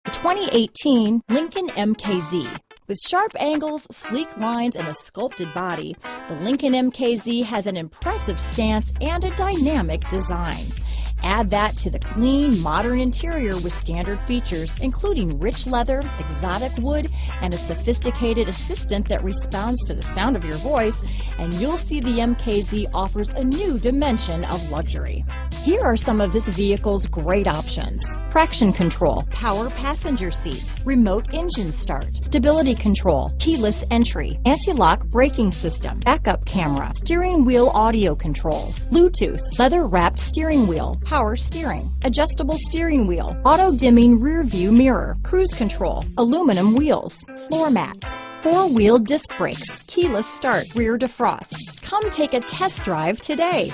The 2018 Lincoln MKZ. With sharp angles, sleek lines, and a sculpted body, the Lincoln MKZ has an impressive stance and a dynamic design. Add that to the clean, modern interior with standard features, including rich leather, exotic wood, and a sophisticated assistant that responds to the sound of your voice, and you'll see the MKZ offers a new dimension of luxury. Here are some of this vehicle's great options: traction control, power passenger seat, remote engine start, stability control, keyless entry, anti-lock braking system, backup camera, steering wheel audio controls, Bluetooth, leather-wrapped steering wheel, power steering, adjustable steering wheel, auto-dimming rear view mirror, cruise control, aluminum wheels, floor mats, four-wheel disc brakes, keyless start, rear defrost. Come take a test drive today.